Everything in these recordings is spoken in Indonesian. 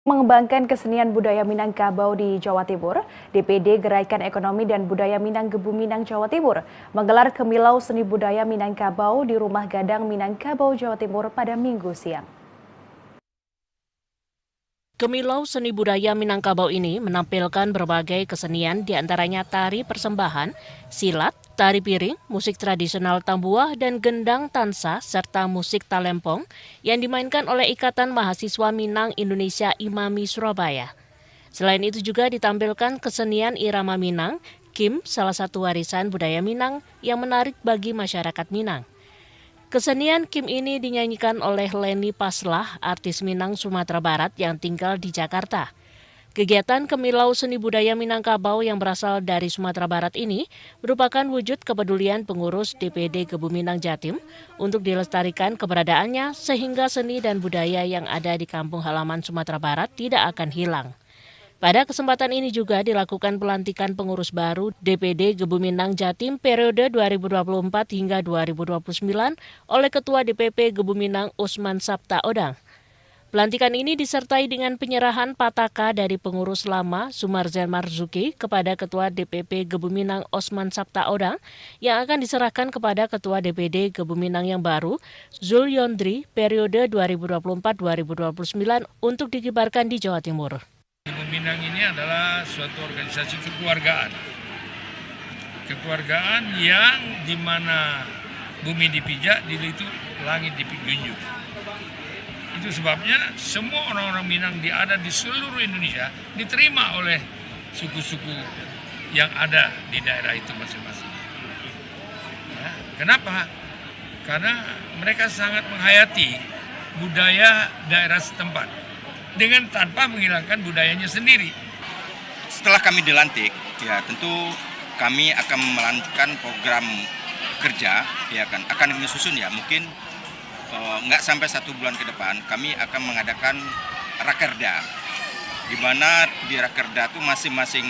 Mengembangkan kesenian budaya Minangkabau di Jawa Timur, DPD Gerakan Ekonomi dan Budaya Minang Gebu Minang Jawa Timur menggelar Kemilau Seni Budaya Minangkabau di Rumah Gadang Minangkabau Jawa Timur pada Minggu siang. Kemilau Seni Budaya Minangkabau ini menampilkan berbagai kesenian diantaranya tari persembahan, silat, tari piring, musik tradisional Tambuah dan gendang tansa serta musik talempong yang dimainkan oleh Ikatan Mahasiswa Minang Indonesia IMAMI Surabaya. Selain itu juga ditampilkan kesenian irama Minang, Kim, salah satu warisan budaya Minang yang menarik bagi masyarakat Minang. Kesenian Kim ini dinyanyikan oleh Leni Paslah, artis Minang Sumatera Barat yang tinggal di Jakarta. Kegiatan Kemilau Seni Budaya Minangkabau yang berasal dari Sumatera Barat ini merupakan wujud kepedulian pengurus DPD Gebu Minang Jatim untuk dilestarikan keberadaannya sehingga seni dan budaya yang ada di kampung halaman Sumatera Barat tidak akan hilang. Pada kesempatan ini juga dilakukan pelantikan pengurus baru DPD Gebu Minang Jatim periode 2024 hingga 2029 oleh Ketua DPP Gebu Minang Usman Sabta Odang. Pelantikan ini disertai dengan penyerahan pataka dari pengurus lama Sumarzen Marzuki kepada Ketua DPP Gebu Minang Osman Sabta Odang yang akan diserahkan kepada Ketua DPD Gebu Minang yang baru Zul Yondri periode 2024-2029 untuk dikibarkan di Jawa Timur. Gebu Minang ini adalah suatu organisasi kekeluargaan. Kekeluargaan yang dimana bumi dipijak, itu langit dijunjung. Itu sebabnya semua orang-orang Minang ada di seluruh Indonesia diterima oleh suku-suku yang ada di daerah itu masing-masing. Ya, kenapa? Karena mereka sangat menghayati budaya daerah setempat dengan tanpa menghilangkan budayanya sendiri. Setelah kami dilantik, ya tentu kami akan melanjutkan program kerja, ya kan, akan kami susun ya mungkin nggak sampai 1 bulan ke depan kami akan mengadakan rakerda, di mana di rakerda itu masing-masing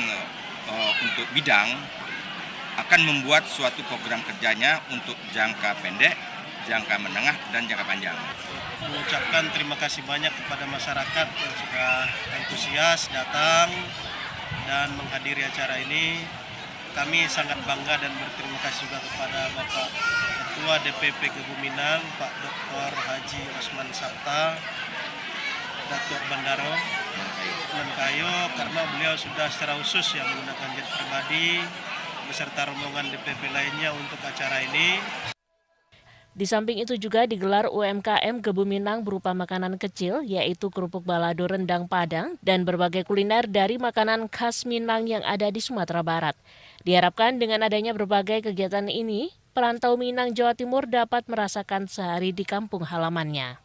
untuk bidang akan membuat suatu program kerjanya untuk jangka pendek, jangka menengah, dan jangka panjang. Mengucapkan terima kasih banyak kepada masyarakat yang sudah antusias datang dan menghadiri acara ini. Kami sangat bangga dan berterima kasih juga kepada Bapak Ketua DPP Gebu Minang, Pak Dr. Haji Osman Sabta, Datuk Bandaro Menkayo, karena beliau sudah secara khusus yang menggunakan jet pribadi beserta rombongan DPP lainnya untuk acara ini. Di samping itu juga digelar UMKM Gebu Minang berupa makanan kecil yaitu kerupuk balado rendang Padang dan berbagai kuliner dari makanan khas Minang yang ada di Sumatera Barat. Diharapkan dengan adanya berbagai kegiatan ini, perantau Minang Jawa Timur dapat merasakan sehari di kampung halamannya.